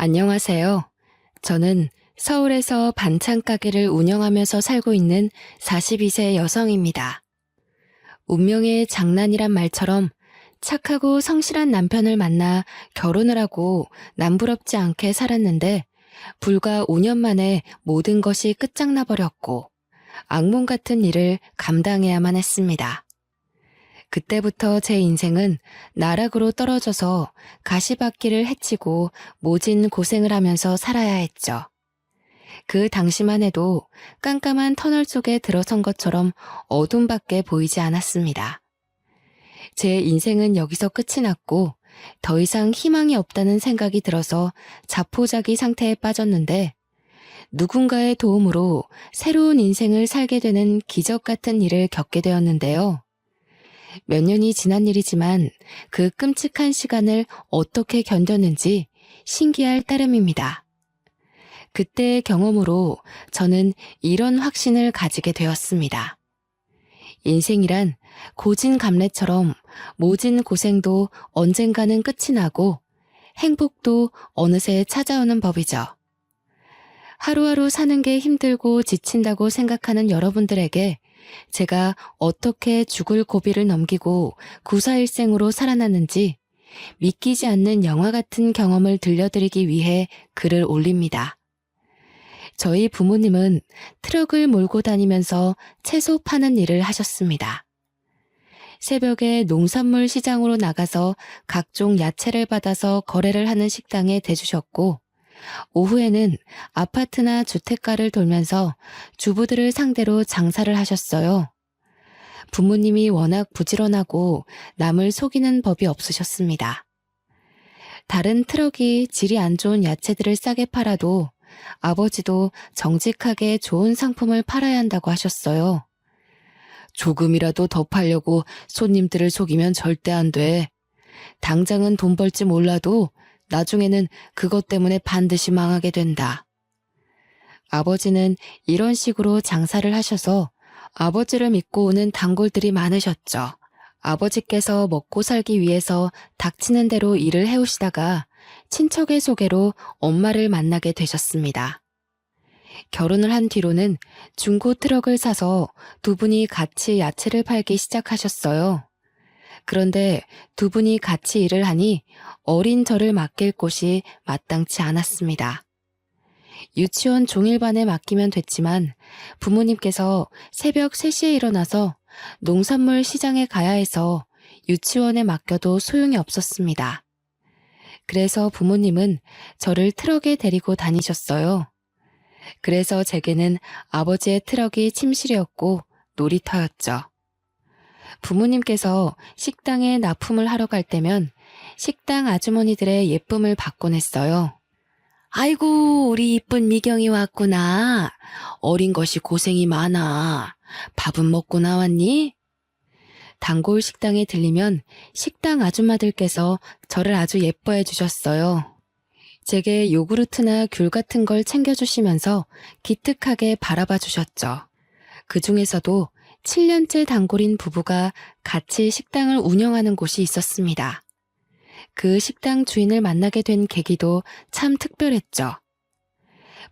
안녕하세요. 저는 서울에서 반찬 가게를 운영하면서 살고 있는 42세 여성입니다. 운명의 장난이란 말처럼 착하고 성실한 남편을 만나 결혼을 하고 남부럽지 않게 살았는데 불과 5년 만에 모든 것이 끝장나 버렸고 악몽 같은 일을 감당해야만 했습니다. 그때부터 제 인생은 나락으로 떨어져서 가시밭길을 헤치고 모진 고생을 하면서 살아야 했죠. 그 당시만 해도 깜깜한 터널 속에 들어선 것처럼 어둠밖에 보이지 않았습니다. 제 인생은 여기서 끝이 났고 더 이상 희망이 없다는 생각이 들어서 자포자기 상태에 빠졌는데 누군가의 도움으로 새로운 인생을 살게 되는 기적 같은 일을 겪게 되었는데요. 몇 년이 지난 일이지만 그 끔찍한 시간을 어떻게 견뎠는지 신기할 따름입니다. 그때의 경험으로 저는 이런 확신을 가지게 되었습니다. 인생이란 고진감래처럼 모진 고생도 언젠가는 끝이 나고 행복도 어느새 찾아오는 법이죠. 하루하루 사는 게 힘들고 지친다고 생각하는 여러분들에게 제가 어떻게 죽을 고비를 넘기고 구사일생으로 살아났는지 믿기지 않는 영화 같은 경험을 들려드리기 위해 글을 올립니다. 저희 부모님은 트럭을 몰고 다니면서 채소 파는 일을 하셨습니다. 새벽에 농산물 시장으로 나가서 각종 야채를 받아서 거래를 하는 식당에 대주셨고 오후에는 아파트나 주택가를 돌면서 주부들을 상대로 장사를 하셨어요. 부모님이 워낙 부지런하고 남을 속이는 법이 없으셨습니다. 다른 트럭이 질이 안 좋은 야채들을 싸게 팔아도 아버지도 정직하게 좋은 상품을 팔아야 한다고 하셨어요. 조금이라도 더 팔려고 손님들을 속이면 절대 안 돼. 당장은 돈 벌지 몰라도 나중에는 그것 때문에 반드시 망하게 된다. 아버지는 이런 식으로 장사를 하셔서 아버지를 믿고 오는 단골들이 많으셨죠. 아버지께서 먹고 살기 위해서 닥치는 대로 일을 해오시다가 친척의 소개로 엄마를 만나게 되셨습니다. 결혼을 한 뒤로는 중고 트럭을 사서 두 분이 같이 야채를 팔기 시작하셨어요. 그런데 두 분이 같이 일을 하니 어린 저를 맡길 곳이 마땅치 않았습니다. 유치원 종일반에 맡기면 됐지만 부모님께서 새벽 3시에 일어나서 농산물 시장에 가야 해서 유치원에 맡겨도 소용이 없었습니다. 그래서 부모님은 저를 트럭에 데리고 다니셨어요. 그래서 제게는 아버지의 트럭이 침실이었고 놀이터였죠. 부모님께서 식당에 납품을 하러 갈 때면 식당 아주머니들의 예쁨을 받곤 했어요. 아이고, 우리 이쁜 미경이 왔구나. 어린 것이 고생이 많아. 밥은 먹고 나왔니? 단골 식당에 들리면 식당 아줌마들께서 저를 아주 예뻐해 주셨어요. 제게 요구르트나 귤 같은 걸 챙겨주시면서 기특하게 바라봐 주셨죠. 그 중에서도 7년째 단골인 부부가 같이 식당을 운영하는 곳이 있었습니다. 그 식당 주인을 만나게 된 계기도 참 특별했죠.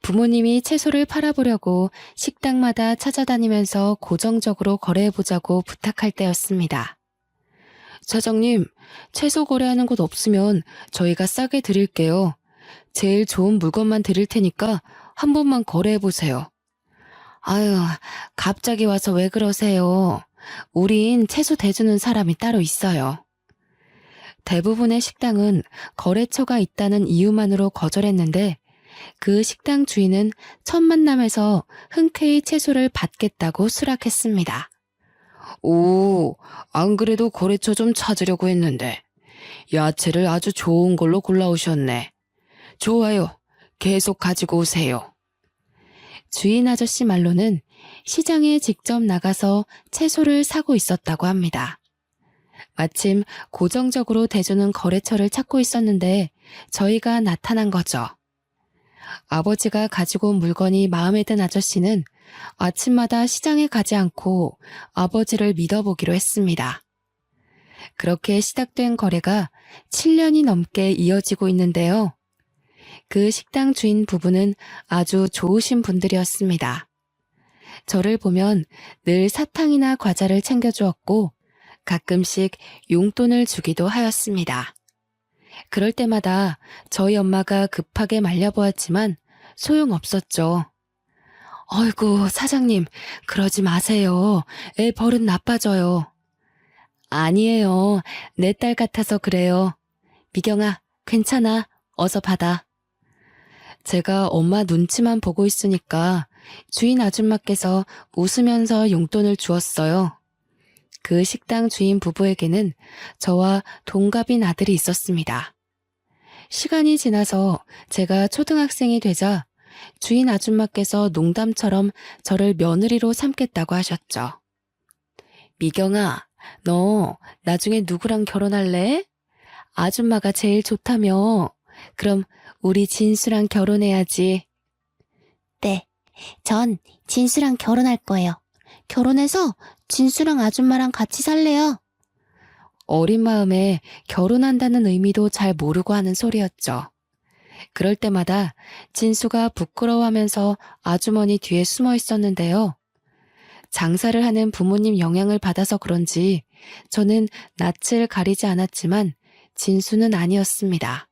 부모님이 채소를 팔아보려고 식당마다 찾아다니면서 고정적으로 거래해보자고 부탁할 때였습니다. 사장님, 채소 거래하는 곳 없으면 저희가 싸게 드릴게요. 제일 좋은 물건만 드릴 테니까 한 번만 거래해보세요. 아유, 갑자기 와서 왜 그러세요? 우린 채소 대주는 사람이 따로 있어요. 대부분의 식당은 거래처가 있다는 이유만으로 거절했는데 그 식당 주인은 첫 만남에서 흔쾌히 채소를 받겠다고 수락했습니다. 오, 안 그래도 거래처 좀 찾으려고 했는데 야채를 아주 좋은 걸로 골라오셨네. 좋아요. 계속 가지고 오세요. 주인 아저씨 말로는 시장에 직접 나가서 채소를 사고 있었다고 합니다. 마침 고정적으로 대주는 거래처를 찾고 있었는데 저희가 나타난 거죠. 아버지가 가지고 온 물건이 마음에 든 아저씨는 아침마다 시장에 가지 않고 아버지를 믿어보기로 했습니다. 그렇게 시작된 거래가 7년이 넘게 이어지고 있는데요. 그 식당 주인 부부는 아주 좋으신 분들이었습니다. 저를 보면 늘 사탕이나 과자를 챙겨주었고 가끔씩 용돈을 주기도 하였습니다. 그럴 때마다 저희 엄마가 급하게 말려보았지만 소용없었죠. 어이구, 사장님, 그러지 마세요. 애 버릇 나빠져요. 아니에요. 내 딸 같아서 그래요. 미경아, 괜찮아. 어서 받아. 제가 엄마 눈치만 보고 있으니까 주인 아줌마께서 웃으면서 용돈을 주었어요. 그 식당 주인 부부에게는 저와 동갑인 아들이 있었습니다. 시간이 지나서 제가 초등학생이 되자 주인 아줌마께서 농담처럼 저를 며느리로 삼겠다고 하셨죠. 미경아, 너 나중에 누구랑 결혼할래? 아줌마가 제일 좋다며. 그럼 우리 진수랑 결혼해야지. 네, 전 진수랑 결혼할 거예요. 결혼해서 진수랑 아줌마랑 같이 살래요. 어린 마음에 결혼한다는 의미도 잘 모르고 하는 소리였죠. 그럴 때마다 진수가 부끄러워하면서 아주머니 뒤에 숨어 있었는데요. 장사를 하는 부모님 영향을 받아서 그런지 저는 낯을 가리지 않았지만 진수는 아니었습니다.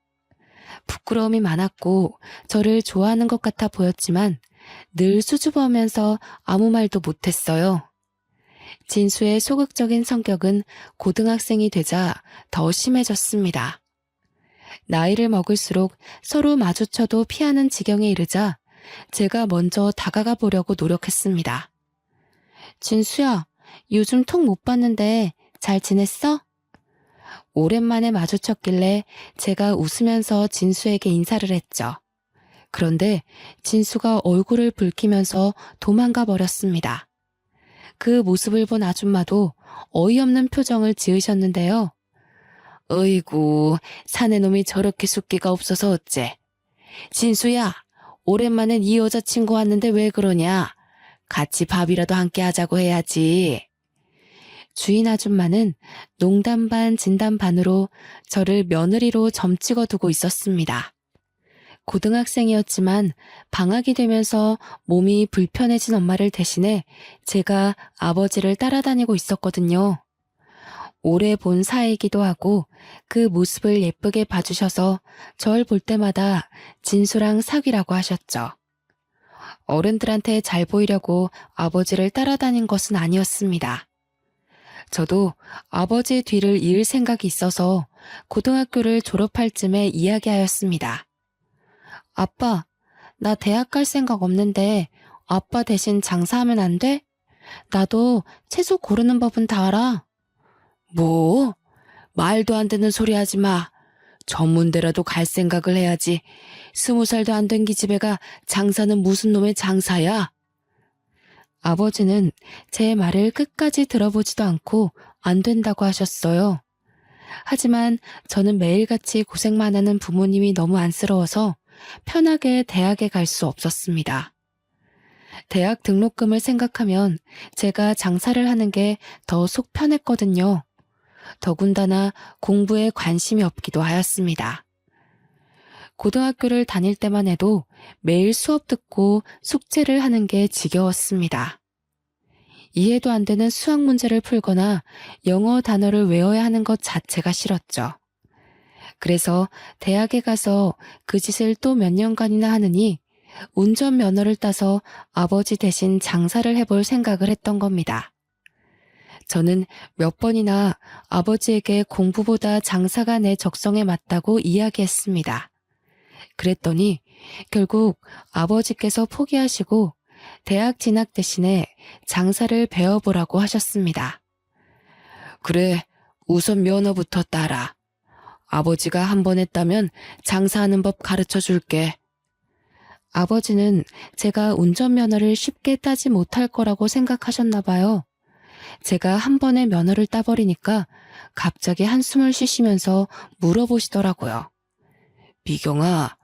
부끄러움이 많았고 저를 좋아하는 것 같아 보였지만 늘 수줍어하면서 아무 말도 못했어요. 진수의 소극적인 성격은 고등학생이 되자 더 심해졌습니다. 나이를 먹을수록 서로 마주쳐도 피하는 지경에 이르자 제가 먼저 다가가 보려고 노력했습니다. 진수야, 요즘 톡 못 봤는데 잘 지냈어? 오랜만에 마주쳤길래 제가 웃으면서 진수에게 인사를 했죠. 그런데 진수가 얼굴을 붉히면서 도망가 버렸습니다. 그 모습을 본 아줌마도 어이없는 표정을 지으셨는데요. 어이구, 사내놈이 저렇게 숫기가 없어서 어째. 진수야, 오랜만에 네 여자친구 왔는데 왜 그러냐? 같이 밥이라도 함께 하자고 해야지. 주인 아줌마는 농담 반 진담 반으로 저를 며느리로 점찍어 두고 있었습니다. 고등학생이었지만 방학이 되면서 몸이 불편해진 엄마를 대신해 제가 아버지를 따라다니고 있었거든요. 오래 본 사이이기도 하고 그 모습을 예쁘게 봐주셔서 절 볼 때마다 진수랑 사귀라고 하셨죠. 어른들한테 잘 보이려고 아버지를 따라다닌 것은 아니었습니다. 저도 아버지 뒤를 이을 생각이 있어서 고등학교를 졸업할 쯤에 이야기하였습니다. 아빠, 나 대학 갈 생각 없는데 아빠 대신 장사하면 안 돼? 나도 채소 고르는 법은 다 알아. 뭐? 말도 안 되는 소리 하지 마. 전문대라도 갈 생각을 해야지. 20살도 안 된 기집애가 장사는 무슨 놈의 장사야? 아버지는 제 말을 끝까지 들어보지도 않고 안 된다고 하셨어요. 하지만 저는 매일같이 고생만 하는 부모님이 너무 안쓰러워서 편하게 대학에 갈 수 없었습니다. 대학 등록금을 생각하면 제가 장사를 하는 게 더 속 편했거든요. 더군다나 공부에 관심이 없기도 하였습니다. 고등학교를 다닐 때만 해도 매일 수업 듣고 숙제를 하는 게 지겨웠습니다. 이해도 안 되는 수학 문제를 풀거나 영어 단어를 외워야 하는 것 자체가 싫었죠. 그래서 대학에 가서 그 짓을 또 몇 년간이나 하느니 운전면허를 따서 아버지 대신 장사를 해볼 생각을 했던 겁니다. 저는 몇 번이나 아버지에게 공부보다 장사가 내 적성에 맞다고 이야기했습니다. 그랬더니 결국 아버지께서 포기하시고 대학 진학 대신에 장사를 배워보라고 하셨습니다. 그래, 우선 면허부터 따라. 아버지가 한 번 했다면 장사하는 법 가르쳐 줄게. 아버지는 제가 운전면허를 쉽게 따지 못할 거라고 생각하셨나 봐요. 제가 한 번에 면허를 따버리니까 갑자기 한숨을 쉬시면서 물어보시더라고요. 미경아,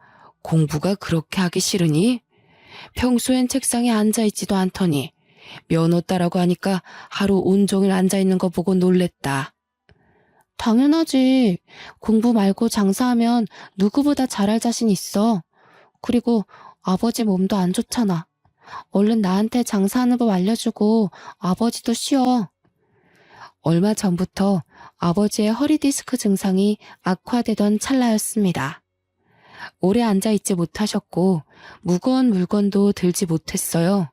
공부가 그렇게 하기 싫으니? 평소엔 책상에 앉아있지도 않더니 면허 따라고 하니까 하루 온종일 앉아있는 거 보고 놀랬다. 당연하지. 공부 말고 장사하면 누구보다 잘할 자신 있어. 그리고 아버지 몸도 안 좋잖아. 얼른 나한테 장사하는 법 알려주고 아버지도 쉬어. 얼마 전부터 아버지의 허리 디스크 증상이 악화되던 찰나였습니다. 오래 앉아있지 못하셨고 무거운 물건도 들지 못했어요.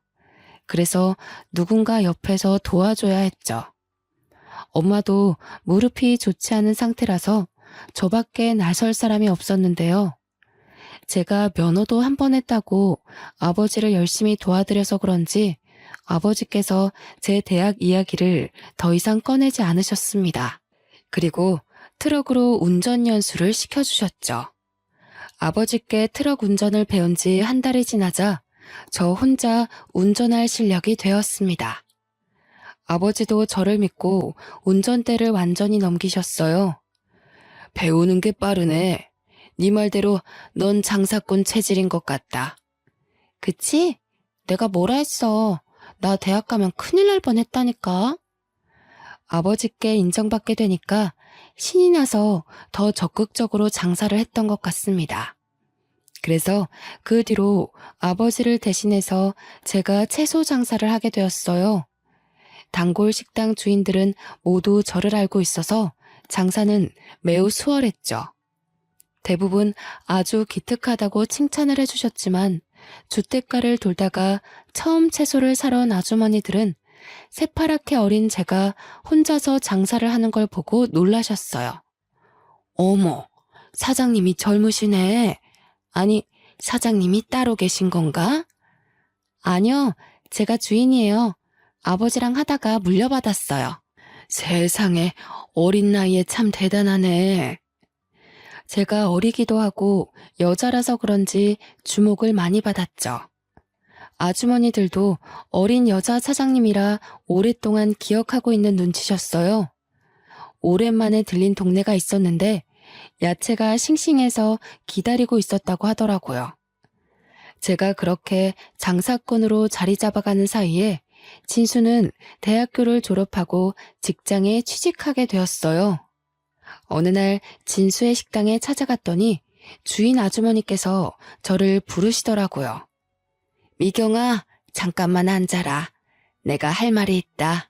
그래서 누군가 옆에서 도와줘야 했죠. 엄마도 무릎이 좋지 않은 상태라서 저밖에 나설 사람이 없었는데요. 제가 면허도 한 번 했다고 아버지를 열심히 도와드려서 그런지 아버지께서 제 대학 이야기를 더 이상 꺼내지 않으셨습니다. 그리고 트럭으로 운전 연수를 시켜주셨죠. 아버지께 트럭 운전을 배운 지 한 달이 지나자 저 혼자 운전할 실력이 되었습니다. 아버지도 저를 믿고 운전대를 완전히 넘기셨어요. 배우는 게 빠르네. 네 말대로 넌 장사꾼 체질인 것 같다. 그치? 내가 뭐라 했어. 나 대학 가면 큰일 날 뻔했다니까. 아버지께 인정받게 되니까 신이 나서 더 적극적으로 장사를 했던 것 같습니다. 그래서 그 뒤로 아버지를 대신해서 제가 채소 장사를 하게 되었어요. 단골 식당 주인들은 모두 저를 알고 있어서 장사는 매우 수월했죠. 대부분 아주 기특하다고 칭찬을 해주셨지만 주택가를 돌다가 처음 채소를 사러 온 아주머니들은 새파랗게 어린 제가 혼자서 장사를 하는 걸 보고 놀라셨어요. 어머, 사장님이 젊으시네. 아니, 사장님이 따로 계신 건가? 아니요, 제가 주인이에요. 아버지랑 하다가 물려받았어요. 세상에, 어린 나이에 참 대단하네. 제가 어리기도 하고 여자라서 그런지 주목을 많이 받았죠. 아주머니들도 어린 여자 사장님이라 오랫동안 기억하고 있는 눈치셨어요. 오랜만에 들린 동네가 있었는데 야채가 싱싱해서 기다리고 있었다고 하더라고요. 제가 그렇게 장사꾼으로 자리 잡아가는 사이에 진수는 대학교를 졸업하고 직장에 취직하게 되었어요. 어느 날 진수의 식당에 찾아갔더니 주인 아주머니께서 저를 부르시더라고요. 미경아, 잠깐만 앉아라. 내가 할 말이 있다.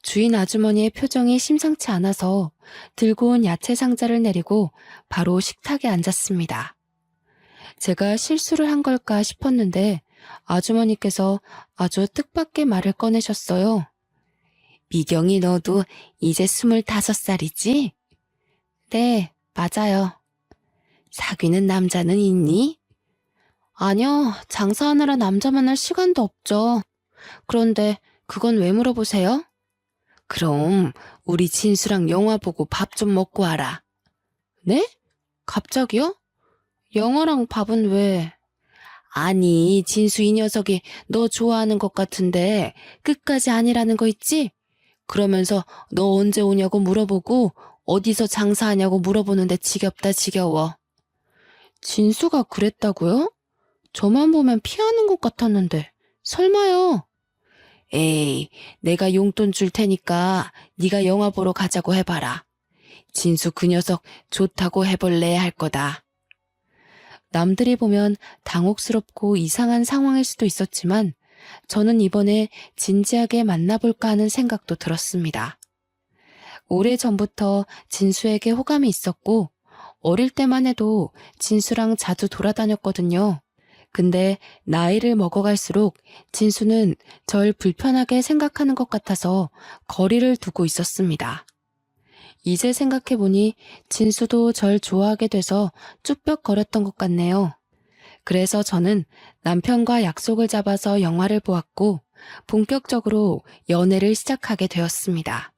주인 아주머니의 표정이 심상치 않아서 들고 온 야채 상자를 내리고 바로 식탁에 앉았습니다. 제가 실수를 한 걸까 싶었는데 아주머니께서 아주 뜻밖의 말을 꺼내셨어요. 미경이 너도 이제 25살이지? 네, 맞아요. 사귀는 남자는 있니? 아니요, 장사하느라 남자 만날 시간도 없죠. 그런데 그건 왜 물어보세요? 그럼 우리 진수랑 영화 보고 밥 좀 먹고 와라. 네? 갑자기요? 영화랑 밥은 왜? 아니, 진수 이 녀석이 너 좋아하는 것 같은데 끝까지 아니라는 거 있지? 그러면서 너 언제 오냐고 물어보고 어디서 장사하냐고 물어보는데 지겹다 지겨워. 진수가 그랬다고요? 저만 보면 피하는 것 같았는데 설마요? 에이, 내가 용돈 줄 테니까 네가 영화 보러 가자고 해봐라. 진수 그 녀석 좋다고 해볼래 할 거다. 남들이 보면 당혹스럽고 이상한 상황일 수도 있었지만 저는 이번에 진지하게 만나볼까 하는 생각도 들었습니다. 오래전부터 진수에게 호감이 있었고 어릴 때만 해도 진수랑 자주 돌아다녔거든요. 근데 나이를 먹어갈수록 진수는 절 불편하게 생각하는 것 같아서 거리를 두고 있었습니다. 이제 생각해보니 진수도 절 좋아하게 돼서 쭈뼛거렸던 것 같네요. 그래서 저는 남편과 약속을 잡아서 영화를 보았고 본격적으로 연애를 시작하게 되었습니다.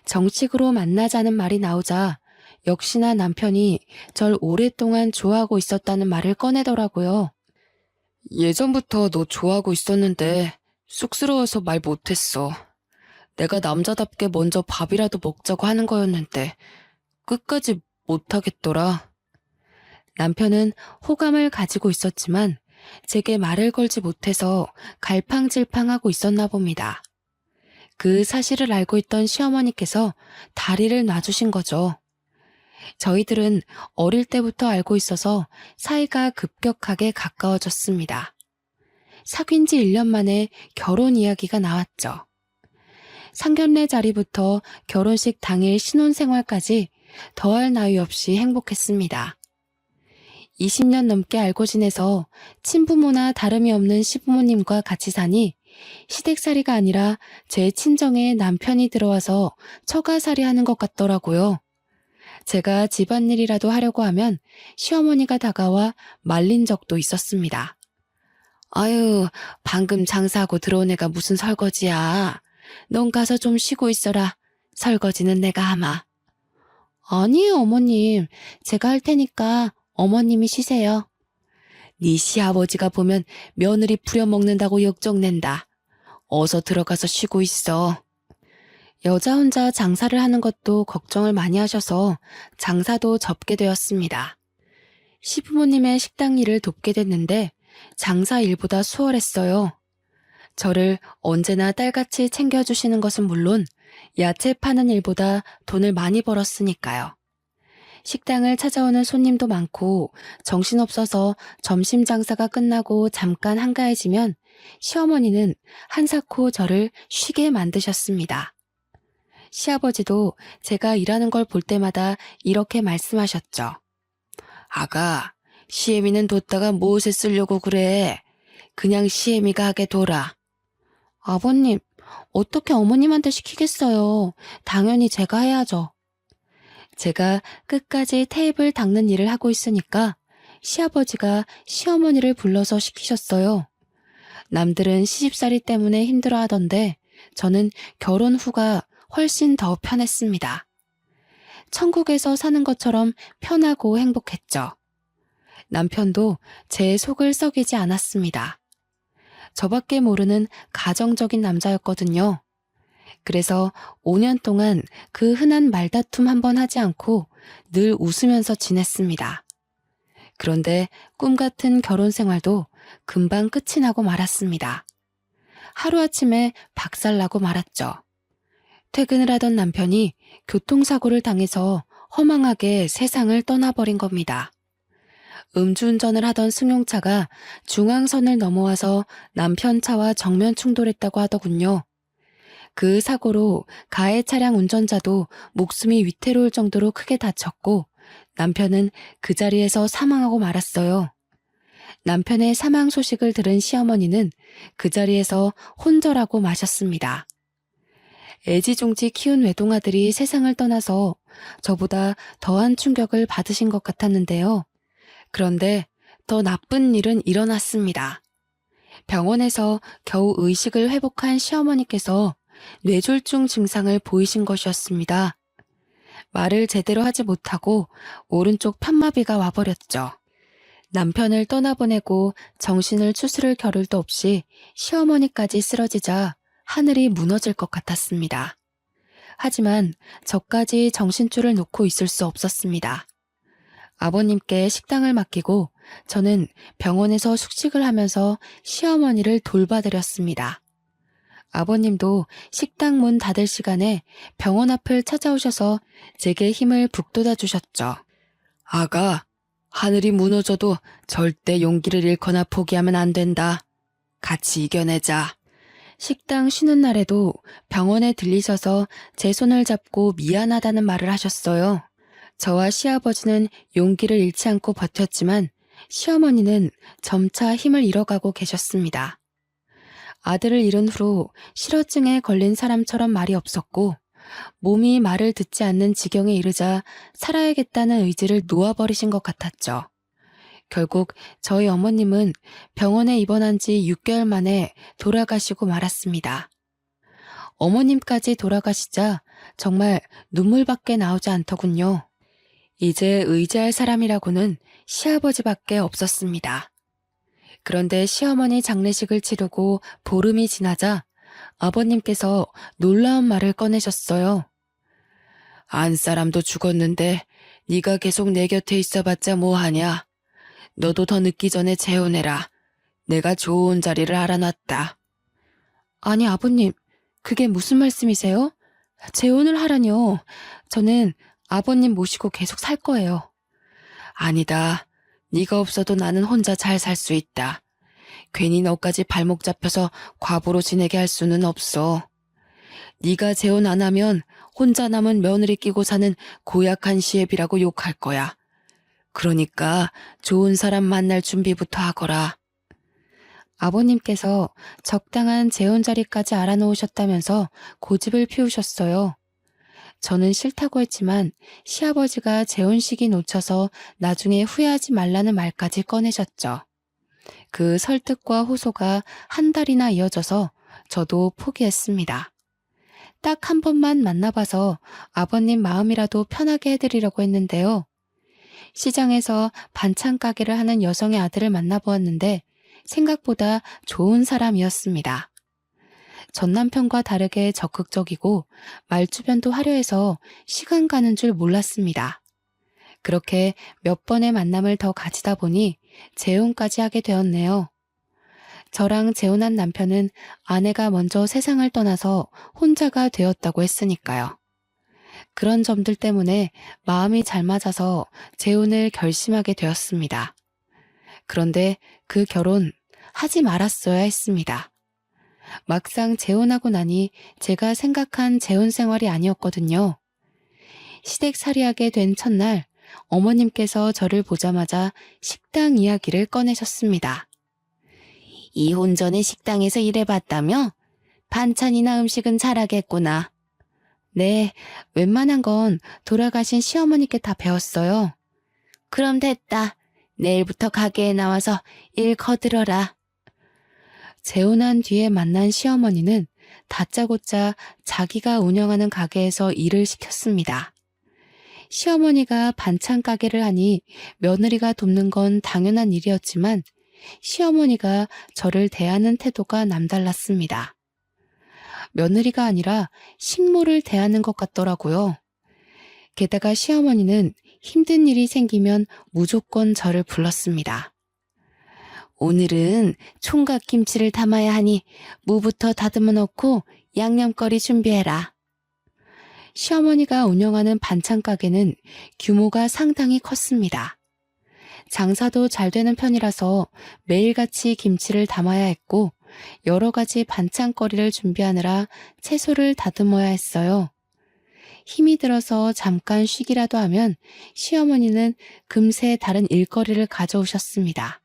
정식으로 만나자는 말이 나오자 역시나 남편이 절 오랫동안 좋아하고 있었다는 말을 꺼내더라고요. 예전부터 너 좋아하고 있었는데 쑥스러워서 말 못했어. 내가 남자답게 먼저 밥이라도 먹자고 하는 거였는데 끝까지 못하겠더라. 남편은 호감을 가지고 있었지만 제게 말을 걸지 못해서 갈팡질팡하고 있었나 봅니다. 그 사실을 알고 있던 시어머니께서 다리를 놔주신 거죠. 저희들은 어릴 때부터 알고 있어서 사이가 급격하게 가까워졌습니다. 사귄 지 1년 만에 결혼 이야기가 나왔죠. 상견례 자리부터 결혼식 당일 신혼생활까지 더할 나위 없이 행복했습니다. 20년 넘게 알고 지내서 친부모나 다름이 없는 시부모님과 같이 사니 시댁살이가 아니라 제 친정에 남편이 들어와서 처가살이 하는 것 같더라고요. 제가 집안일이라도 하려고 하면 시어머니가 다가와 말린 적도 있었습니다. 아유, 방금 장사하고 들어온 애가 무슨 설거지야. 넌 가서 좀 쉬고 있어라. 설거지는 내가 하마. 아니에요, 어머님. 제가 할 테니까 어머님이 쉬세요. 네 시아버지가 보면 며느리 부려먹는다고 역정낸다. 어서 들어가서 쉬고 있어. 여자 혼자 장사를 하는 것도 걱정을 많이 하셔서 장사도 접게 되었습니다. 시부모님의 식당 일을 돕게 됐는데 장사 일보다 수월했어요. 저를 언제나 딸같이 챙겨주시는 것은 물론 야채 파는 일보다 돈을 많이 벌었으니까요. 식당을 찾아오는 손님도 많고 정신없어서 점심 장사가 끝나고 잠깐 한가해지면 시어머니는 한사코 저를 쉬게 만드셨습니다. 시아버지도 제가 일하는 걸 볼 때마다 이렇게 말씀하셨죠. 아가, 시애미는 뒀다가 무엇에 쓰려고 그래? 그냥 시애미가 하게 둬라. 아버님, 어떻게 어머님한테 시키겠어요. 당연히 제가 해야죠. 제가 끝까지 테이블 닦는 일을 하고 있으니까 시아버지가 시어머니를 불러서 시키셨어요. 남들은 시집살이 때문에 힘들어 하던데 저는 결혼 후가 훨씬 더 편했습니다. 천국에서 사는 것처럼 편하고 행복했죠. 남편도 제 속을 썩이지 않았습니다. 저밖에 모르는 가정적인 남자였거든요. 그래서 5년 동안 그 흔한 말다툼 한번 하지 않고 늘 웃으면서 지냈습니다. 그런데 꿈 같은 결혼 생활도 금방 끝이 나고 말았습니다. 하루아침에 박살나고 말았죠. 퇴근을 하던 남편이 교통사고를 당해서 허망하게 세상을 떠나버린 겁니다. 음주운전을 하던 승용차가 중앙선을 넘어와서 남편 차와 정면 충돌했다고 하더군요. 그 사고로 가해 차량 운전자도 목숨이 위태로울 정도로 크게 다쳤고 남편은 그 자리에서 사망하고 말았어요. 남편의 사망 소식을 들은 시어머니는 그 자리에서 혼절하고 마셨습니다. 애지중지 키운 외동아들이 세상을 떠나서 저보다 더한 충격을 받으신 것 같았는데요. 그런데 더 나쁜 일은 일어났습니다. 병원에서 겨우 의식을 회복한 시어머니께서 뇌졸중 증상을 보이신 것이었습니다. 말을 제대로 하지 못하고 오른쪽 편마비가 와버렸죠. 남편을 떠나보내고 정신을 추스를 겨를도 없이 시어머니까지 쓰러지자 하늘이 무너질 것 같았습니다. 하지만 저까지 정신줄을 놓고 있을 수 없었습니다. 아버님께 식당을 맡기고 저는 병원에서 숙식을 하면서 시어머니를 돌봐드렸습니다. 아버님도 식당 문 닫을 시간에 병원 앞을 찾아오셔서 제게 힘을 북돋아 주셨죠. 아가, 하늘이 무너져도 절대 용기를 잃거나 포기하면 안 된다. 같이 이겨내자. 식당 쉬는 날에도 병원에 들리셔서 제 손을 잡고 미안하다는 말을 하셨어요. 저와 시아버지는 용기를 잃지 않고 버텼지만 시어머니는 점차 힘을 잃어가고 계셨습니다. 아들을 잃은 후로 실어증에 걸린 사람처럼 말이 없었고 몸이 말을 듣지 않는 지경에 이르자 살아야겠다는 의지를 놓아버리신 것 같았죠. 결국 저희 어머님은 병원에 입원한 지 6개월 만에 돌아가시고 말았습니다. 어머님까지 돌아가시자 정말 눈물밖에 나오지 않더군요. 이제 의지할 사람이라고는 시아버지밖에 없었습니다. 그런데 시어머니 장례식을 치르고 보름이 지나자 아버님께서 놀라운 말을 꺼내셨어요. 안 사람도 죽었는데 네가 계속 내 곁에 있어봤자 뭐하냐. 너도 더 늦기 전에 재혼해라. 내가 좋은 자리를 알아놨다. 아니 아버님, 그게 무슨 말씀이세요? 재혼을 하라뇨. 저는 아버님 모시고 계속 살 거예요. 아니다. 네가 없어도 나는 혼자 잘 살 수 있다. 괜히 너까지 발목 잡혀서 과부로 지내게 할 수는 없어. 네가 재혼 안 하면 혼자 남은 며느리 끼고 사는 고약한 시애비라고 욕할 거야. 그러니까 좋은 사람 만날 준비부터 하거라. 아버님께서 적당한 재혼 자리까지 알아놓으셨다면서 고집을 피우셨어요. 저는 싫다고 했지만 시아버지가 재혼식이 놓쳐서 나중에 후회하지 말라는 말까지 꺼내셨죠. 그 설득과 호소가 한 달이나 이어져서 저도 포기했습니다. 딱 한 번만 만나봐서 아버님 마음이라도 편하게 해드리려고 했는데요. 시장에서 반찬 가게를 하는 여성의 아들을 만나보았는데 생각보다 좋은 사람이었습니다. 전 남편과 다르게 적극적이고 말주변도 화려해서 시간 가는 줄 몰랐습니다. 그렇게 몇 번의 만남을 더 가지다 보니 재혼까지 하게 되었네요. 저랑 재혼한 남편은 아내가 먼저 세상을 떠나서 혼자가 되었다고 했으니까요. 그런 점들 때문에 마음이 잘 맞아서 재혼을 결심하게 되었습니다. 그런데 그 결혼 하지 말았어야 했습니다. 막상 재혼하고 나니 제가 생각한 재혼 생활이 아니었거든요. 시댁살이하게 된 첫날 어머님께서 저를 보자마자 식당 이야기를 꺼내셨습니다. 이혼 전에 식당에서 일해봤다며? 반찬이나 음식은 잘하겠구나. 네, 웬만한 건 돌아가신 시어머니께 다 배웠어요. 그럼 됐다. 내일부터 가게에 나와서 일 거들어라. 재혼한 뒤에 만난 시어머니는 다짜고짜 자기가 운영하는 가게에서 일을 시켰습니다. 시어머니가 반찬 가게를 하니 며느리가 돕는 건 당연한 일이었지만 시어머니가 저를 대하는 태도가 남달랐습니다. 며느리가 아니라 식모를 대하는 것 같더라고요. 게다가 시어머니는 힘든 일이 생기면 무조건 저를 불렀습니다. 오늘은 총각김치를 담아야 하니 무부터 다듬어 놓고 양념거리 준비해라. 시어머니가 운영하는 반찬 가게는 규모가 상당히 컸습니다. 장사도 잘 되는 편이라서 매일같이 김치를 담아야 했고 여러 가지 반찬거리를 준비하느라 채소를 다듬어야 했어요. 힘이 들어서 잠깐 쉬기라도 하면 시어머니는 금세 다른 일거리를 가져오셨습니다.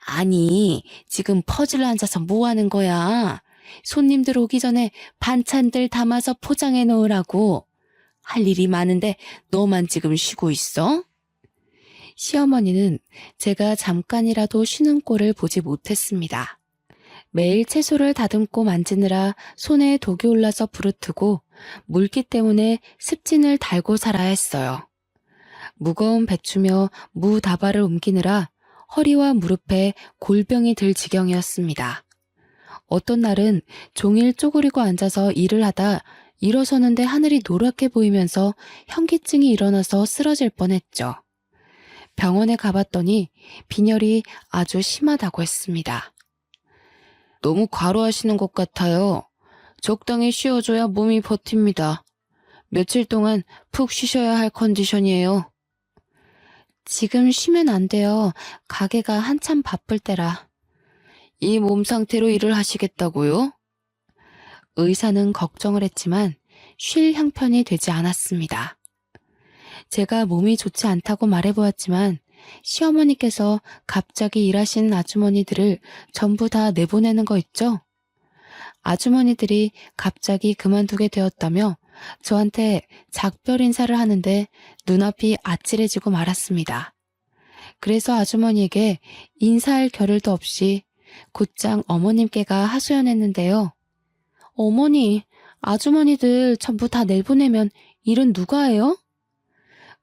아니, 지금 퍼즐 앉아서 뭐 하는 거야? 손님들 오기 전에 반찬들 담아서 포장해 놓으라고. 할 일이 많은데 너만 지금 쉬고 있어? 시어머니는 제가 잠깐이라도 쉬는 꼴을 보지 못했습니다. 매일 채소를 다듬고 만지느라 손에 독이 올라서 부르트고 물기 때문에 습진을 달고 살아야 했어요. 무거운 배추며 무 다발을 옮기느라 허리와 무릎에 골병이 들 지경이었습니다. 어떤 날은 종일 쪼그리고 앉아서 일을 하다 일어서는데 하늘이 노랗게 보이면서 현기증이 일어나서 쓰러질 뻔했죠. 병원에 가봤더니 빈혈이 아주 심하다고 했습니다. 너무 과로하시는 것 같아요. 적당히 쉬어줘야 몸이 버팁니다. 며칠 동안 푹 쉬셔야 할 컨디션이에요. 지금 쉬면 안 돼요. 가게가 한참 바쁠 때라. 이 몸 상태로 일을 하시겠다고요? 의사는 걱정을 했지만 쉴 형편이 되지 않았습니다. 제가 몸이 좋지 않다고 말해보았지만 시어머니께서 갑자기 일하시는 아주머니들을 전부 다 내보내는 거 있죠? 아주머니들이 갑자기 그만두게 되었다며 저한테 작별 인사를 하는데 눈앞이 아찔해지고 말았습니다. 그래서 아주머니에게 인사할 겨를도 없이 곧장 어머님께가 하소연했는데요. 어머니, 아주머니들 전부 다 내보내면 일은 누가 해요?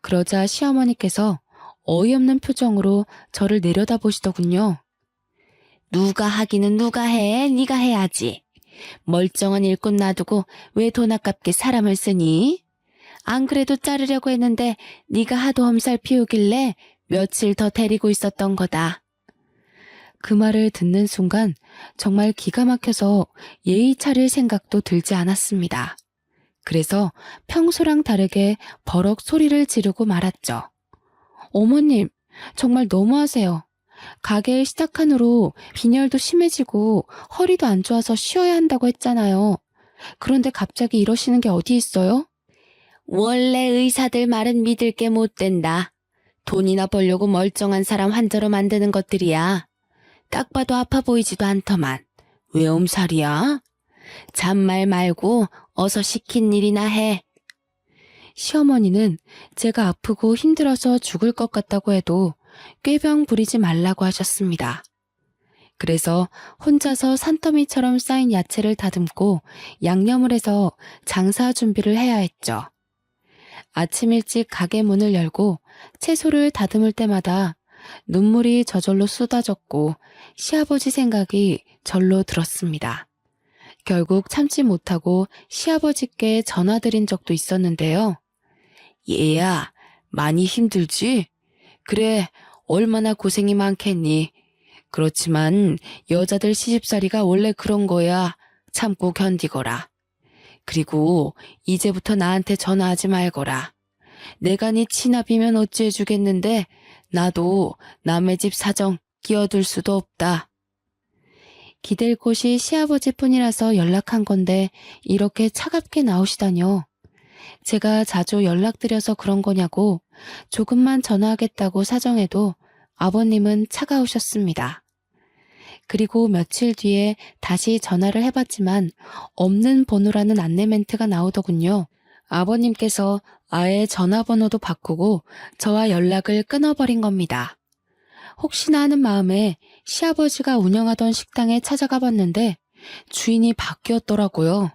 그러자 시어머니께서 어이없는 표정으로 저를 내려다보시더군요. 누가 하기는 누가 해? 네가 해야지. 멀쩡한 일꾼 놔두고 왜 돈 아깝게 사람을 쓰니? 안 그래도 자르려고 했는데 네가 하도 엄살 피우길래 며칠 더 데리고 있었던 거다. 그 말을 듣는 순간 정말 기가 막혀서 예의 차릴 생각도 들지 않았습니다. 그래서 평소랑 다르게 버럭 소리를 지르고 말았죠. 어머님, 정말 너무하세요. 가게를 시작한 후로 빈혈도 심해지고 허리도 안 좋아서 쉬어야 한다고 했잖아요. 그런데 갑자기 이러시는 게 어디 있어요? 원래 의사들 말은 믿을 게 못 된다. 돈이나 벌려고 멀쩡한 사람 환자로 만드는 것들이야. 딱 봐도 아파 보이지도 않더만. 왜 엄살이야? 잔말 말고 어서 시킨 일이나 해. 시어머니는 제가 아프고 힘들어서 죽을 것 같다고 해도 꾀병 부리지 말라고 하셨습니다. 그래서 혼자서 산더미처럼 쌓인 야채를 다듬고 양념을 해서 장사 준비를 해야 했죠. 아침 일찍 가게 문을 열고 채소를 다듬을 때마다 눈물이 저절로 쏟아졌고 시아버지 생각이 절로 들었습니다. 결국 참지 못하고 시아버지께 전화드린 적도 있었는데요. 얘야, 많이 힘들지? 그래, 얼마나 고생이 많겠니? 그렇지만 여자들 시집살이가 원래 그런 거야. 참고 견디거라. 그리고 이제부터 나한테 전화하지 말거라. 내가 네 치납이면 어찌 해주겠는데 나도 남의 집 사정 끼어들 수도 없다. 기댈 곳이 시아버지뿐이라서 연락한 건데 이렇게 차갑게 나오시다뇨. 제가 자주 연락드려서 그런 거냐고 조금만 전화하겠다고 사정해도 아버님은 차가우셨습니다. 그리고 며칠 뒤에 다시 전화를 해봤지만 없는 번호라는 안내 멘트가 나오더군요. 아버님께서 아예 전화번호도 바꾸고 저와 연락을 끊어버린 겁니다. 혹시나 하는 마음에 시아버지가 운영하던 식당에 찾아가 봤는데 주인이 바뀌었더라고요.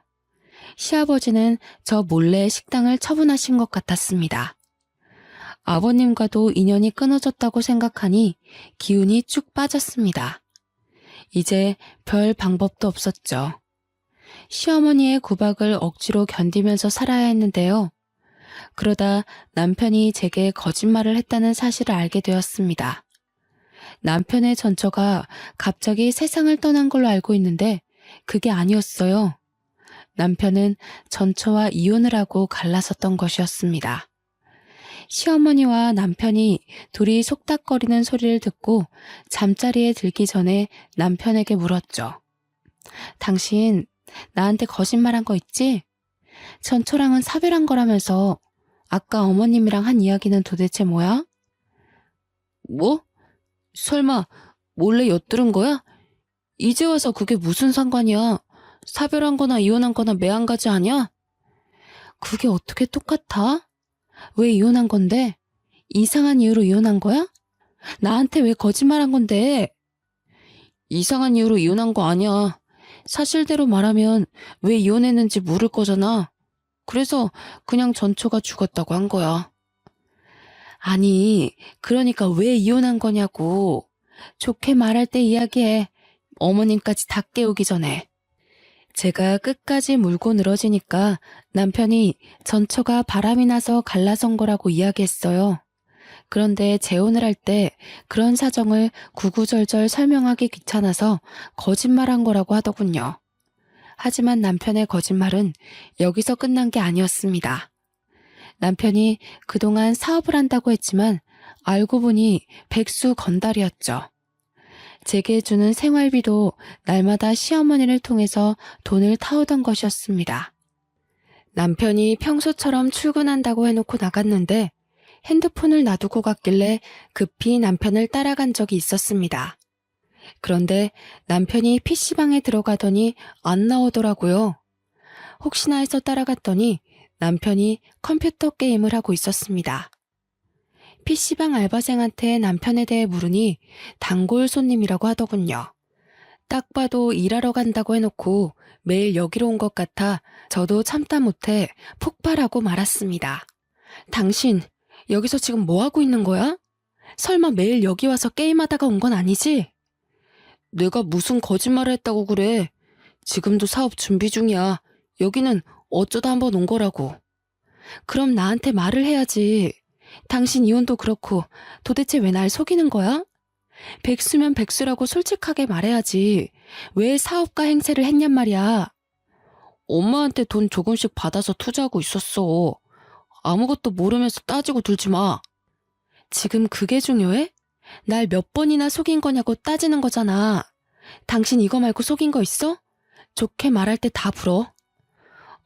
시아버지는 저 몰래 식당을 처분하신 것 같았습니다. 아버님과도 인연이 끊어졌다고 생각하니 기운이 쭉 빠졌습니다. 이제 별 방법도 없었죠. 시어머니의 구박을 억지로 견디면서 살아야 했는데요. 그러다 남편이 제게 거짓말을 했다는 사실을 알게 되었습니다. 남편의 전처가 갑자기 세상을 떠난 걸로 알고 있는데 그게 아니었어요. 남편은 전처와 이혼을 하고 갈라섰던 것이었습니다. 시어머니와 남편이 둘이 속닥거리는 소리를 듣고 잠자리에 들기 전에 남편에게 물었죠. 당신 나한테 거짓말한 거 있지? 전처랑은 사별한 거라면서 아까 어머님이랑 한 이야기는 도대체 뭐야? 뭐? 설마 몰래 엿들은 거야? 이제 와서 그게 무슨 상관이야? 사별한 거나 이혼한 거나 매한가지 아니야? 그게 어떻게 똑같아? 왜 이혼한 건데? 이상한 이유로 이혼한 거야? 나한테 왜 거짓말한 건데? 이상한 이유로 이혼한 거 아니야. 사실대로 말하면 왜 이혼했는지 물을 거잖아. 그래서 그냥 전초가 죽었다고 한 거야. 아니, 그러니까 왜 이혼한 거냐고. 좋게 말할 때 이야기해. 어머님까지 다 깨우기 전에. 제가 끝까지 물고 늘어지니까 남편이 전처가 바람이 나서 갈라선 거라고 이야기했어요. 그런데 재혼을 할 때 그런 사정을 구구절절 설명하기 귀찮아서 거짓말한 거라고 하더군요. 하지만 남편의 거짓말은 여기서 끝난 게 아니었습니다. 남편이 그동안 사업을 한다고 했지만 알고 보니 백수 건달이었죠. 제게 주는 생활비도 날마다 시어머니를 통해서 돈을 타오던 것이었습니다. 남편이 평소처럼 출근한다고 해놓고 나갔는데 핸드폰을 놔두고 갔길래 급히 남편을 따라간 적이 있었습니다. 그런데 남편이 PC방에 들어가더니 안 나오더라고요. 혹시나 해서 따라갔더니 남편이 컴퓨터 게임을 하고 있었습니다. PC방 알바생한테 남편에 대해 물으니 단골 손님이라고 하더군요. 딱 봐도 일하러 간다고 해놓고 매일 여기로 온 것 같아 저도 참다 못해 폭발하고 말았습니다. 당신 여기서 지금 뭐 하고 있는 거야? 설마 매일 여기 와서 게임하다가 온 건 아니지? 내가 무슨 거짓말을 했다고 그래. 지금도 사업 준비 중이야. 여기는 어쩌다 한번 온 거라고. 그럼 나한테 말을 해야지. 당신 이혼도 그렇고 도대체 왜 날 속이는 거야? 백수면 백수라고 솔직하게 말해야지. 왜 사업가 행세를 했냔 말이야. 엄마한테 돈 조금씩 받아서 투자하고 있었어. 아무것도 모르면서 따지고 들지 마. 지금 그게 중요해? 날 몇 번이나 속인 거냐고 따지는 거잖아. 당신 이거 말고 속인 거 있어? 좋게 말할 때 다 불어.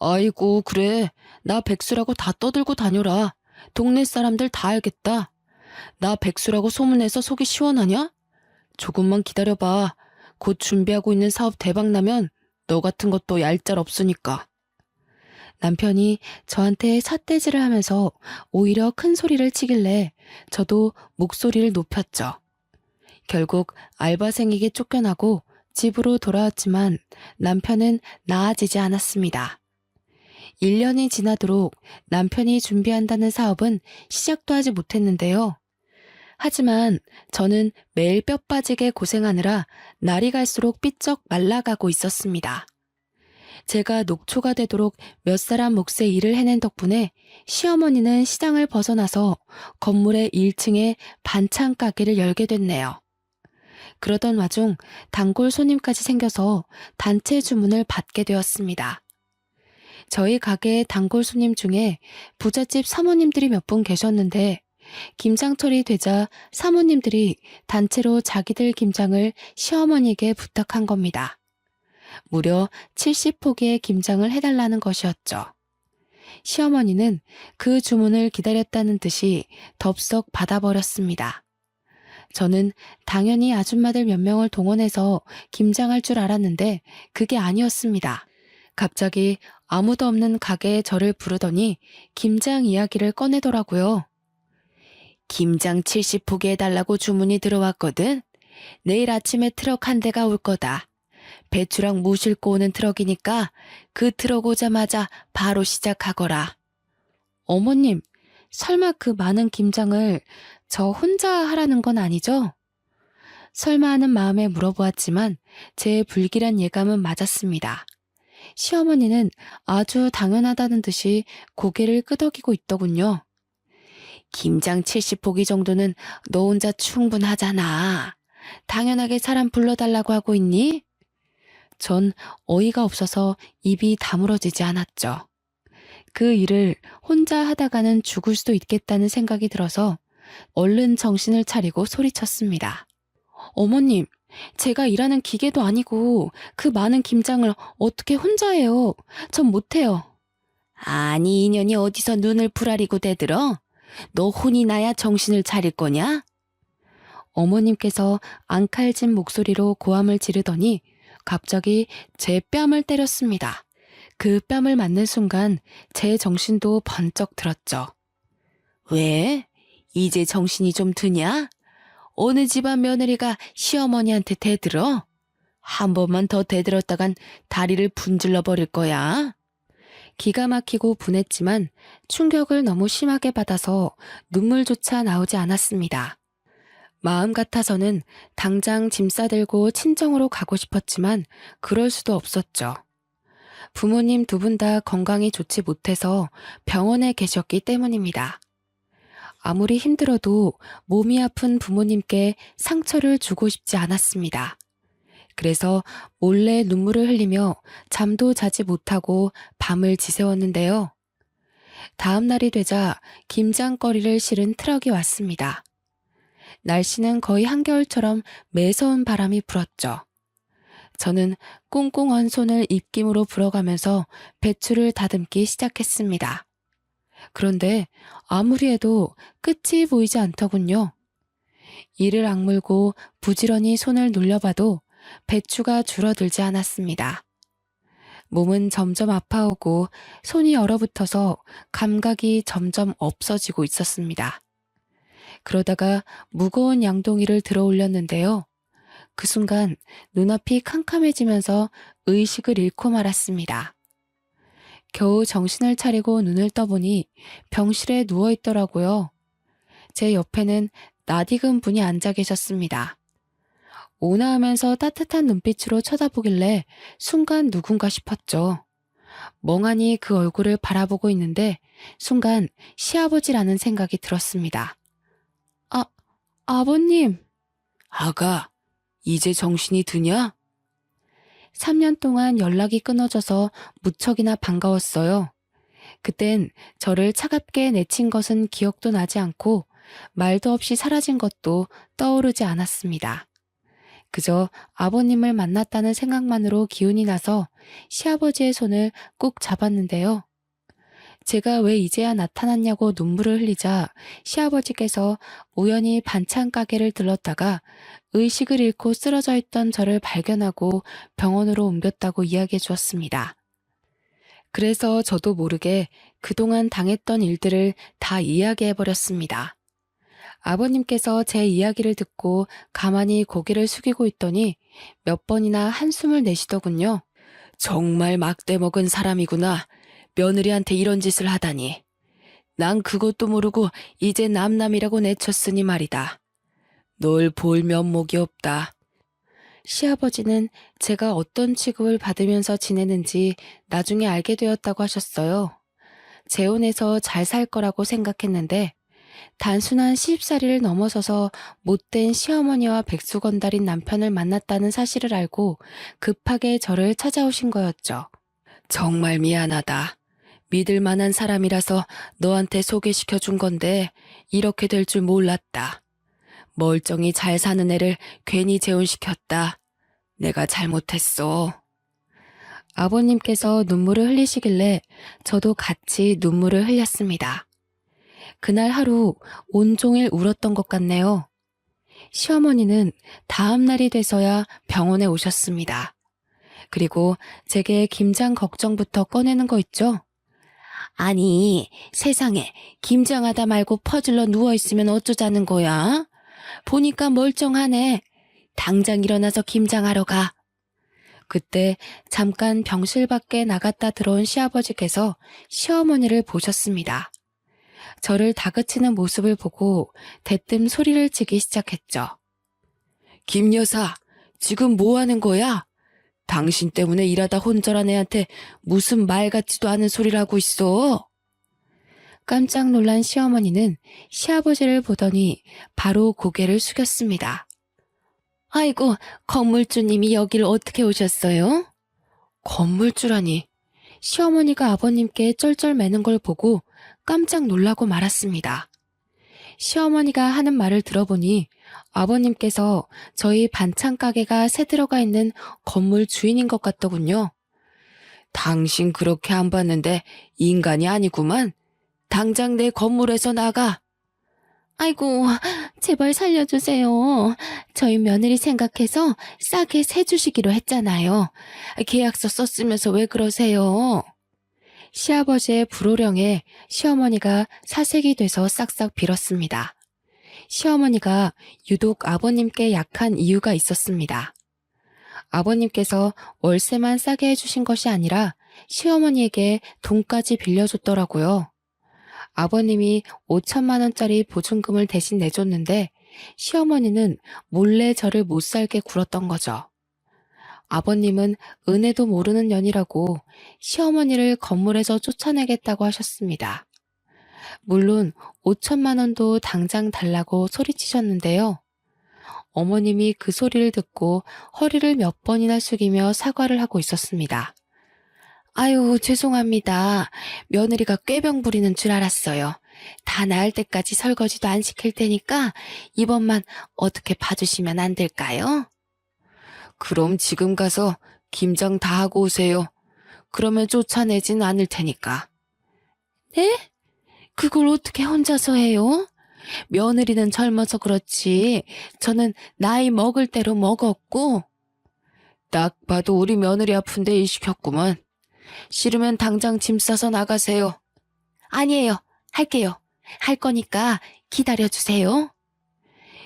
아이고, 그래. 나 백수라고 다 떠들고 다녀라. 동네 사람들 다 알겠다. 나 백수라고 소문내서 속이 시원하냐? 조금만 기다려봐. 곧 준비하고 있는 사업 대박 나면 너 같은 것도 얄짤 없으니까. 남편이 저한테 삿대질을 하면서 오히려 큰 소리를 치길래 저도 목소리를 높였죠. 결국 알바생에게 쫓겨나고 집으로 돌아왔지만 남편은 나아지지 않았습니다. 1년이 지나도록 남편이 준비한다는 사업은 시작도 하지 못했는데요. 하지만 저는 매일 뼈 빠지게 고생하느라 날이 갈수록 삐쩍 말라가고 있었습니다. 제가 녹초가 되도록 몇 사람 몫의 일을 해낸 덕분에 시어머니는 시장을 벗어나서 건물의 1층에 반찬 가게를 열게 됐네요. 그러던 와중 단골 손님까지 생겨서 단체 주문을 받게 되었습니다. 저희 가게의 단골 손님 중에 부잣집 사모님들이 몇 분 계셨는데 김장철이 되자 사모님들이 단체로 자기들 김장을 시어머니에게 부탁한 겁니다. 무려 70포기의 김장을 해달라는 것이었죠. 시어머니는 그 주문을 기다렸다는 듯이 덥석 받아버렸습니다. 저는 당연히 아줌마들 몇 명을 동원해서 김장할 줄 알았는데 그게 아니었습니다. 갑자기 아무도 없는 가게에 저를 부르더니 김장 이야기를 꺼내더라고요. 김장 70포기 해달라고 주문이 들어왔거든. 내일 아침에 트럭 한 대가 올 거다. 배추랑 무 싣고 오는 트럭이니까 그 트럭 오자마자 바로 시작하거라. 어머님, 설마 그 많은 김장을 저 혼자 하라는 건 아니죠? 설마 하는 마음에 물어보았지만 제 불길한 예감은 맞았습니다. 시어머니는 아주 당연하다는 듯이 고개를 끄덕이고 있더군요. 김장 70포기 정도는 너 혼자 충분하잖아. 당연하게 사람 불러달라고 하고 있니? 전 어이가 없어서 입이 다물어지지 않았죠. 그 일을 혼자 하다가는 죽을 수도 있겠다는 생각이 들어서 얼른 정신을 차리고 소리쳤습니다. 어머님, 제가 일하는 기계도 아니고 그 많은 김장을 어떻게 혼자 해요? 전 못해요. 아니, 인연이 어디서 눈을 부라리고 대들어? 너 혼이 나야 정신을 차릴 거냐? 어머님께서 앙칼진 목소리로 고함을 지르더니 갑자기 제 뺨을 때렸습니다. 그 뺨을 맞는 순간 제 정신도 번쩍 들었죠. 왜? 이제 정신이 좀 드냐? 어느 집안 며느리가 시어머니한테 대들어? 한 번만 더 대들었다간 다리를 분질러 버릴 거야. 기가 막히고 분했지만 충격을 너무 심하게 받아서 눈물조차 나오지 않았습니다. 마음 같아서는 당장 짐 싸들고 친정으로 가고 싶었지만 그럴 수도 없었죠. 부모님 두 분 다 건강이 좋지 못해서 병원에 계셨기 때문입니다. 아무리 힘들어도 몸이 아픈 부모님께 상처를 주고 싶지 않았습니다. 그래서 몰래 눈물을 흘리며 잠도 자지 못하고 밤을 지새웠는데요. 다음 날이 되자 김장거리를 실은 트럭이 왔습니다. 날씨는 거의 한겨울처럼 매서운 바람이 불었죠. 저는 꽁꽁 언 손을 입김으로 불어가면서 배추를 다듬기 시작했습니다. 그런데 아무리 해도 끝이 보이지 않더군요. 이를 악물고 부지런히 손을 눌려봐도 배추가 줄어들지 않았습니다. 몸은 점점 아파오고 손이 얼어붙어서 감각이 점점 없어지고 있었습니다. 그러다가 무거운 양동이를 들어 올렸는데요. 그 순간 눈앞이 캄캄해지면서 의식을 잃고 말았습니다. 겨우 정신을 차리고 눈을 떠보니 병실에 누워있더라고요. 제 옆에는 낯익은 분이 앉아 계셨습니다. 온화하면서 따뜻한 눈빛으로 쳐다보길래 순간 누군가 싶었죠. 멍하니 그 얼굴을 바라보고 있는데 순간 시아버지라는 생각이 들었습니다. 아버님. 아가, 이제 정신이 드냐? 3년 동안 연락이 끊어져서 무척이나 반가웠어요. 그땐 저를 차갑게 내친 것은 기억도 나지 않고 말도 없이 사라진 것도 떠오르지 않았습니다. 그저 아버님을 만났다는 생각만으로 기운이 나서 시아버지의 손을 꾹 잡았는데요. 제가 왜 이제야 나타났냐고 눈물을 흘리자 시아버지께서 우연히 반찬 가게를 들렀다가 의식을 잃고 쓰러져 있던 저를 발견하고 병원으로 옮겼다고 이야기해 주었습니다. 그래서 저도 모르게 그동안 당했던 일들을 다 이야기해 버렸습니다. 아버님께서 제 이야기를 듣고 가만히 고개를 숙이고 있더니 몇 번이나 한숨을 내쉬더군요. 정말 막대 먹은 사람이구나. 며느리한테 이런 짓을 하다니. 난 그것도 모르고 이제 남남이라고 내쳤으니 말이다. 널 볼 면목이 없다. 시아버지는 제가 어떤 취급을 받으면서 지내는지 나중에 알게 되었다고 하셨어요. 재혼해서 잘 살 거라고 생각했는데 단순한 시집살이를 넘어서서 못된 시어머니와 백수건달인 남편을 만났다는 사실을 알고 급하게 저를 찾아오신 거였죠. 정말 미안하다. 믿을 만한 사람이라서 너한테 소개시켜 준 건데 이렇게 될 줄 몰랐다. 멀쩡히 잘 사는 애를 괜히 재혼시켰다. 내가 잘못했어. 아버님께서 눈물을 흘리시길래 저도 같이 눈물을 흘렸습니다. 그날 하루 온종일 울었던 것 같네요. 시어머니는 다음 날이 돼서야 병원에 오셨습니다. 그리고 제게 김장 걱정부터 꺼내는 거 있죠? 아니, 세상에 김장하다 말고 퍼질러 누워있으면 어쩌자는 거야? 보니까 멀쩡하네. 당장 일어나서 김장하러 가. 그때 잠깐 병실 밖에 나갔다 들어온 시아버지께서 시어머니를 보셨습니다. 저를 다그치는 모습을 보고 대뜸 소리를 치기 시작했죠. 김 여사, 지금 뭐 하는 거야? 당신 때문에 일하다 혼절한 애한테 무슨 말 같지도 않은 소리를 하고 있어. 깜짝 놀란 시어머니는 시아버지를 보더니 바로 고개를 숙였습니다. 아이고, 건물주님이 여길 어떻게 오셨어요? 건물주라니. 시어머니가 아버님께 쩔쩔 매는 걸 보고 깜짝 놀라고 말았습니다. 시어머니가 하는 말을 들어보니 아버님께서 저희 반찬 가게가 새 들어가 있는 건물 주인인 것 같더군요. 당신 그렇게 안 봤는데 인간이 아니구만. 당장 내 건물에서 나가. 아이고, 제발 살려주세요. 저희 며느리 생각해서 싸게 세 주시기로 했잖아요. 계약서 썼으면서 왜 그러세요? 시아버지의 불호령에 시어머니가 사색이 돼서 싹싹 빌었습니다. 시어머니가 유독 아버님께 약한 이유가 있었습니다. 아버님께서 월세만 싸게 해주신 것이 아니라 시어머니에게 돈까지 빌려줬더라고요. 아버님이 5천만 원짜리 보증금을 대신 내줬는데 시어머니는 몰래 저를 못 살게 굴었던 거죠. 아버님은 은혜도 모르는 년이라고 시어머니를 건물에서 쫓아내겠다고 하셨습니다. 물론 5천만 원도 당장 달라고 소리치셨는데요. 어머님이 그 소리를 듣고 허리를 몇 번이나 숙이며 사과를 하고 있었습니다. 아유, 죄송합니다. 며느리가 꾀병 부리는 줄 알았어요. 다 나을 때까지 설거지도 안 시킬 테니까 이번만 어떻게 봐주시면 안 될까요? 그럼 지금 가서 김장 다 하고 오세요. 그러면 쫓아내진 않을 테니까. 네? 그걸 어떻게 혼자서 해요? 며느리는 젊어서 그렇지 저는 나이 먹을 대로 먹었고. 딱 봐도 우리 며느리 아픈데 일 시켰구먼. 싫으면 당장 짐 싸서 나가세요. 아니에요. 할게요. 할 거니까 기다려주세요.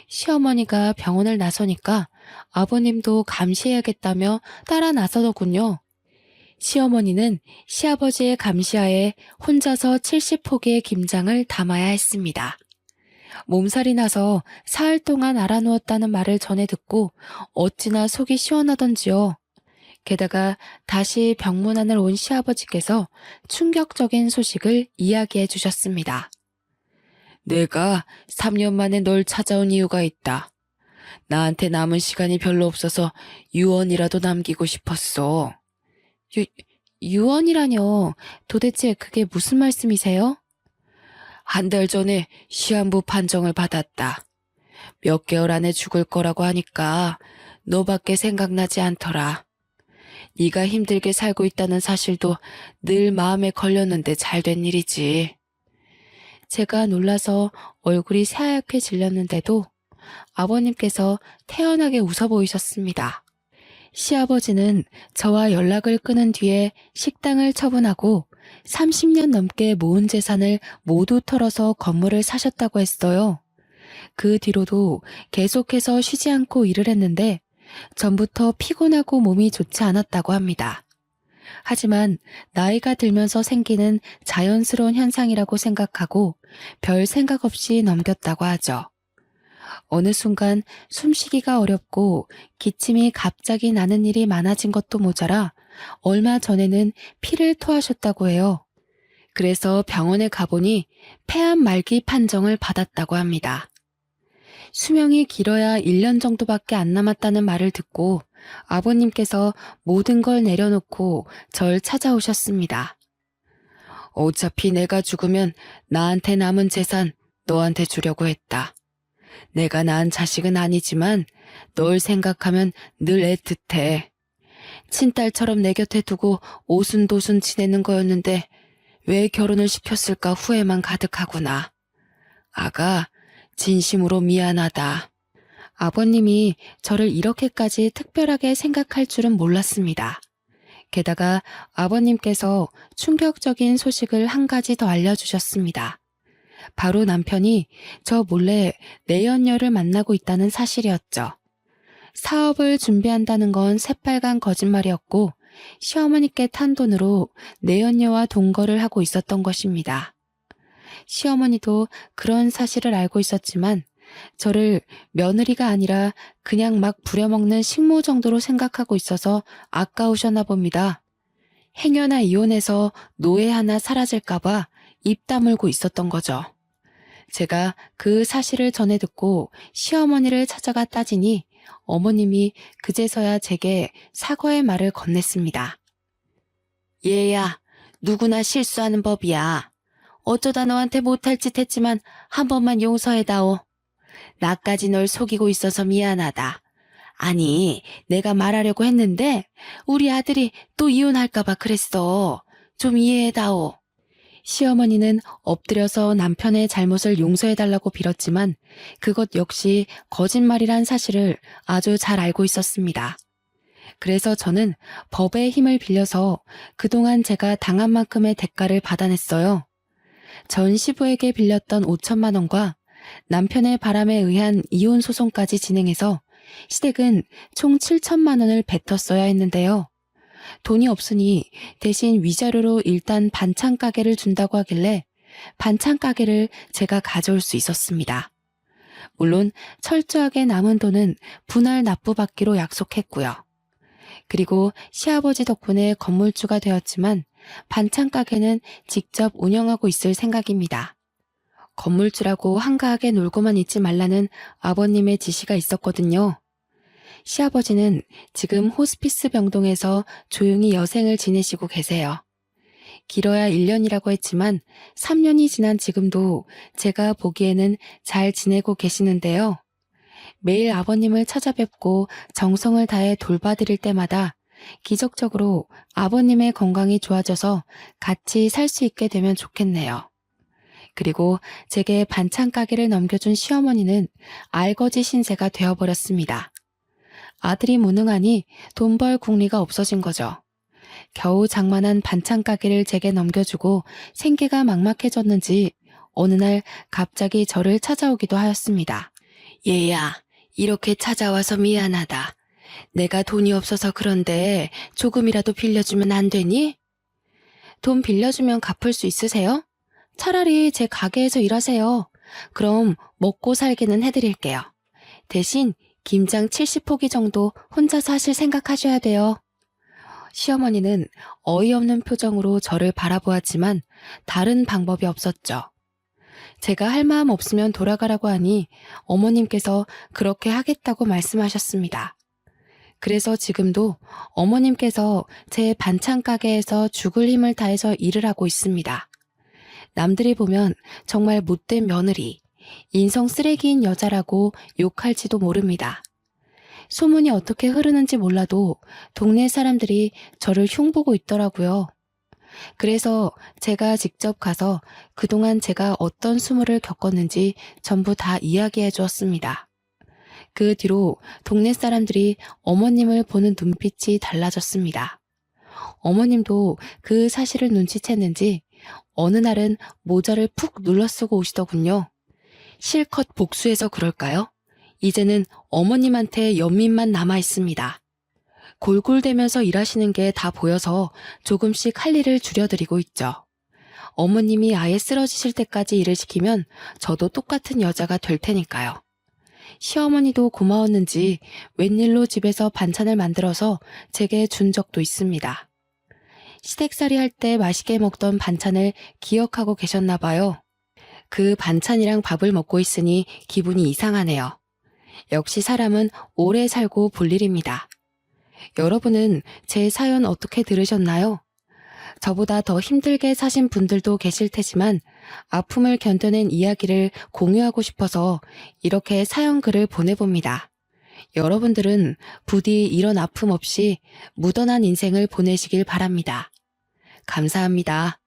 시어머니가 병원을 나서니까 아버님도 감시해야겠다며 따라 나서더군요. 시어머니는 시아버지의 감시하에 혼자서 70포기의 김장을 담아야 했습니다. 몸살이 나서 사흘 동안 알아누웠다는 말을 전해 듣고 어찌나 속이 시원하던지요. 게다가 다시 병문안을 온 시아버지께서 충격적인 소식을 이야기해 주셨습니다. 내가 3년 만에 널 찾아온 이유가 있다. 나한테 남은 시간이 별로 없어서 유언이라도 남기고 싶었어. 유언이라뇨. 도대체 그게 무슨 말씀이세요? 한 달 전에 시한부 판정을 받았다. 몇 개월 안에 죽을 거라고 하니까 너밖에 생각나지 않더라. 네가 힘들게 살고 있다는 사실도 늘 마음에 걸렸는데 잘 된 일이지. 제가 놀라서 얼굴이 새하얗게 질렸는데도 아버님께서 태연하게 웃어 보이셨습니다. 시아버지는 저와 연락을 끊은 뒤에 식당을 처분하고 30년 넘게 모은 재산을 모두 털어서 건물을 사셨다고 했어요. 그 뒤로도 계속해서 쉬지 않고 일을 했는데 전부터 피곤하고 몸이 좋지 않았다고 합니다. 하지만 나이가 들면서 생기는 자연스러운 현상이라고 생각하고 별 생각 없이 넘겼다고 하죠. 어느 순간 숨쉬기가 어렵고 기침이 갑자기 나는 일이 많아진 것도 모자라 얼마 전에는 피를 토하셨다고 해요. 그래서 병원에 가보니 폐암 말기 판정을 받았다고 합니다. 수명이 길어야 1년 정도밖에 안 남았다는 말을 듣고 아버님께서 모든 걸 내려놓고 절 찾아오셨습니다. 어차피 내가 죽으면 나한테 남은 재산 너한테 주려고 했다. 내가 낳은 자식은 아니지만 널 생각하면 늘 애틋해. 친딸처럼 내 곁에 두고 오순도순 지내는 거였는데 왜 결혼을 시켰을까 후회만 가득하구나. 아가, 진심으로 미안하다. 아버님이 저를 이렇게까지 특별하게 생각할 줄은 몰랐습니다. 게다가 아버님께서 충격적인 소식을 한 가지 더 알려주셨습니다. 바로 남편이 저 몰래 내연녀를 만나고 있다는 사실이었죠. 사업을 준비한다는 건 새빨간 거짓말이었고 시어머니께 탄 돈으로 내연녀와 동거를 하고 있었던 것입니다. 시어머니도 그런 사실을 알고 있었지만 저를 며느리가 아니라 그냥 막 부려먹는 식모 정도로 생각하고 있어서 아까우셨나 봅니다. 행여나 이혼해서 노예 하나 사라질까봐 입 다물고 있었던 거죠. 제가 그 사실을 전해 듣고 시어머니를 찾아가 따지니 어머님이 그제서야 제게 사과의 말을 건넸습니다. 얘야, 누구나 실수하는 법이야. 어쩌다 너한테 못할 짓 했지만 한 번만 용서해다오. 나까지 널 속이고 있어서 미안하다. 아니, 내가 말하려고 했는데 우리 아들이 또 이혼할까봐 그랬어. 좀 이해해다오. 시어머니는 엎드려서 남편의 잘못을 용서해달라고 빌었지만 그것 역시 거짓말이란 사실을 아주 잘 알고 있었습니다. 그래서 저는 법의 힘을 빌려서 그동안 제가 당한 만큼의 대가를 받아냈어요. 전 시부에게 빌렸던 5천만 원과 남편의 바람에 의한 이혼 소송까지 진행해서 시댁은 총 7천만 원을 뱉었어야 했는데요. 돈이 없으니 대신 위자료로 일단 반찬 가게를 준다고 하길래 반찬 가게를 제가 가져올 수 있었습니다. 물론 철저하게 남은 돈은 분할 납부받기로 약속했고요. 그리고 시아버지 덕분에 건물주가 되었지만 반찬 가게는 직접 운영하고 있을 생각입니다. 건물주라고 한가하게 놀고만 있지 말라는 아버님의 지시가 있었거든요. 시아버지는 지금 호스피스 병동에서 조용히 여생을 지내시고 계세요. 길어야 1년이라고 했지만 3년이 지난 지금도 제가 보기에는 잘 지내고 계시는데요. 매일 아버님을 찾아뵙고 정성을 다해 돌봐드릴 때마다 기적적으로 아버님의 건강이 좋아져서 같이 살 수 있게 되면 좋겠네요. 그리고 제게 반찬 가게를 넘겨준 시어머니는 알거지 신세가 되어버렸습니다. 아들이 무능하니 돈 벌 궁리가 없어진 거죠. 겨우 장만한 반찬 가게를 제게 넘겨주고 생계가 막막해졌는지 어느 날 갑자기 저를 찾아오기도 하였습니다. 얘야, 이렇게 찾아와서 미안하다. 내가 돈이 없어서 그런데 조금이라도 빌려주면 안 되니? 돈 빌려주면 갚을 수 있으세요? 차라리 제 가게에서 일하세요. 그럼 먹고 살기는 해드릴게요. 대신 김장 70포기 정도 혼자서 하실 생각하셔야 돼요. 시어머니는 어이없는 표정으로 저를 바라보았지만 다른 방법이 없었죠. 제가 할 마음 없으면 돌아가라고 하니 어머님께서 그렇게 하겠다고 말씀하셨습니다. 그래서 지금도 어머님께서 제 반찬 가게에서 죽을 힘을 다해서 일을 하고 있습니다. 남들이 보면 정말 못된 며느리, 인성 쓰레기인 여자라고 욕할지도 모릅니다. 소문이 어떻게 흐르는지 몰라도 동네 사람들이 저를 흉보고 있더라고요. 그래서 제가 직접 가서 그동안 제가 어떤 수모를 겪었는지 전부 다 이야기해 주었습니다. 그 뒤로 동네 사람들이 어머님을 보는 눈빛이 달라졌습니다. 어머님도 그 사실을 눈치챘는지 어느 날은 모자를 푹 눌러 쓰고 오시더군요. 실컷 복수해서 그럴까요? 이제는 어머님한테 연민만 남아 있습니다. 골골대면서 일하시는 게 다 보여서 조금씩 할 일을 줄여드리고 있죠. 어머님이 아예 쓰러지실 때까지 일을 시키면 저도 똑같은 여자가 될 테니까요. 시어머니도 고마웠는지 웬일로 집에서 반찬을 만들어서 제게 준 적도 있습니다. 시댁살이 할 때 맛있게 먹던 반찬을 기억하고 계셨나 봐요. 그 반찬이랑 밥을 먹고 있으니 기분이 이상하네요. 역시 사람은 오래 살고 볼 일입니다. 여러분은 제 사연 어떻게 들으셨나요? 저보다 더 힘들게 사신 분들도 계실 테지만 아픔을 견뎌낸 이야기를 공유하고 싶어서 이렇게 사연 글을 보내봅니다. 여러분들은 부디 이런 아픔 없이 무던한 인생을 보내시길 바랍니다. 감사합니다.